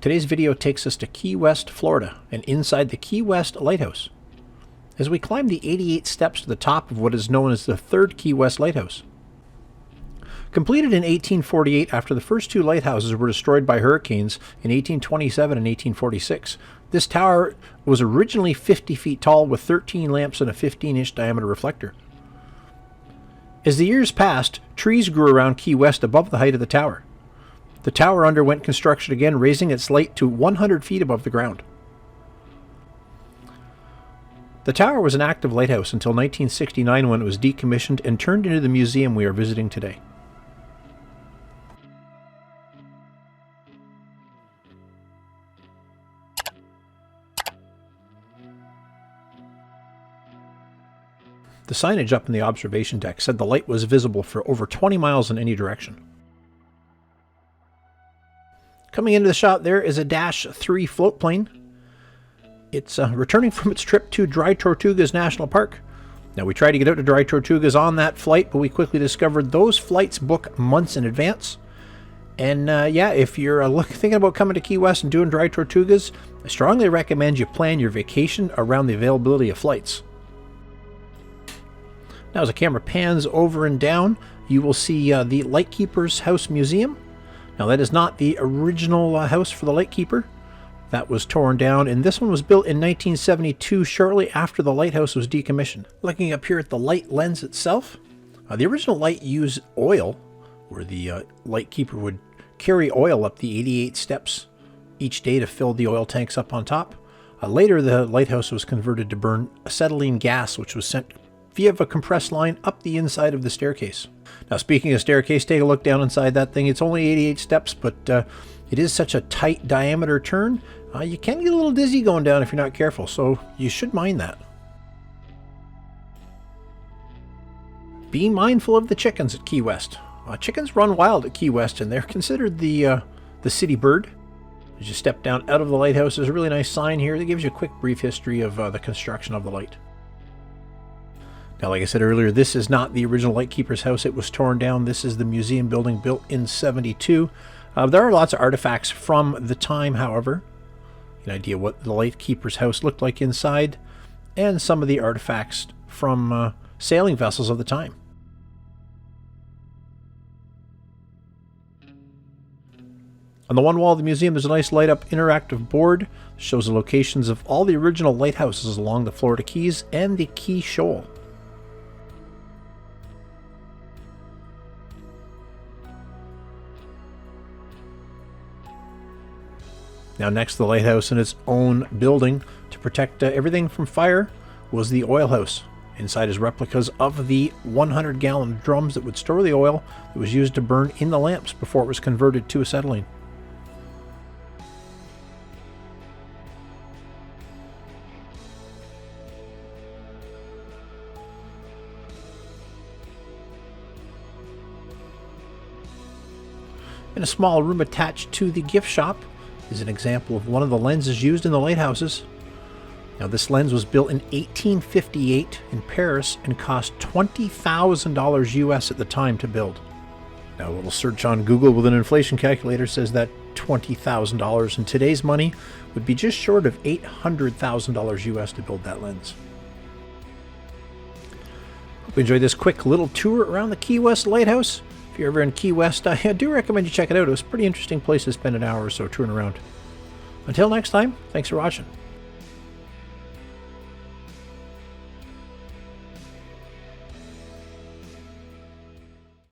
Today's video takes us to Key West, Florida, and inside the Key West Lighthouse, as we climb the 88 steps to the top of what is known as the third Key West Lighthouse. Completed in 1848 after the first two lighthouses were destroyed by hurricanes in 1827 and 1846, this tower was originally 50 feet tall with 13 lamps and a 15-inch diameter reflector. As the years passed, trees grew around Key West above the height of the tower. The tower underwent construction again, raising its height to 100 feet above the ground. The tower was an active lighthouse until 1969, when it was decommissioned and turned into the museum we are visiting today. The signage up in the observation deck said the light was visible for over 20 miles in any direction. Coming into the shot there is a Dash 3 float plane. It's returning from its trip to Dry Tortugas National Park. Now, we tried to get out to Dry Tortugas on that flight, but we quickly discovered those flights book months in advance. And yeah, if you're thinking about coming to Key West and doing Dry Tortugas, I strongly recommend you plan your vacation around the availability of flights. Now, as the camera pans over and down, you will see the Lightkeeper's House Museum. Now, that is not the original house for the Lightkeeper. That was torn down, and this one was built in 1972, shortly after the lighthouse was decommissioned. Looking up here at the light lens itself, the original light used oil, where the Lightkeeper would carry oil up the 88 steps each day to fill the oil tanks up on top. Later, the lighthouse was converted to burn acetylene gas, which was sent via a compressed line up the inside of the staircase. Now, speaking of staircase, take a look down inside that thing. It's only 88 steps, but it is such a tight diameter turn. You can get a little dizzy going down if you're not careful, so you should mind that. Be mindful of the chickens at Key West. Chickens run wild at Key West, and they're considered the city bird. As you step down out of the lighthouse, there's a really nice sign here that gives you a quick brief history of the construction of the light. Now, like I said earlier, this is not the original Lightkeeper's house. It was torn down. This is the museum building built in '72. There are lots of artifacts from the time, however. An idea what the Lightkeeper's house looked like inside, and some of the artifacts from sailing vessels of the time. On the one wall of the museum, there's a nice light-up interactive board. It shows the locations of all the original lighthouses along the Florida Keys and the Key Shoal. Now, next to the lighthouse in its own building, to protect everything from fire, was the oil house. Inside is replicas of the 100-gallon drums that would store the oil that was used to burn in the lamps before it was converted to acetylene. In a small room attached to the gift shop is an example of one of the lenses used in the lighthouses. Now, this lens was built in 1858 in Paris and cost $20,000 US at the time to build. Now, a little search on Google with an inflation calculator says that $20,000 in today's money would be just short of $800,000 US to build that lens. Hope you enjoyed this quick little tour around the Key West Lighthouse. If you're ever in Key West, I do recommend you check it out. It was a pretty interesting place to spend an hour or so touring around. Until next time, thanks for watching.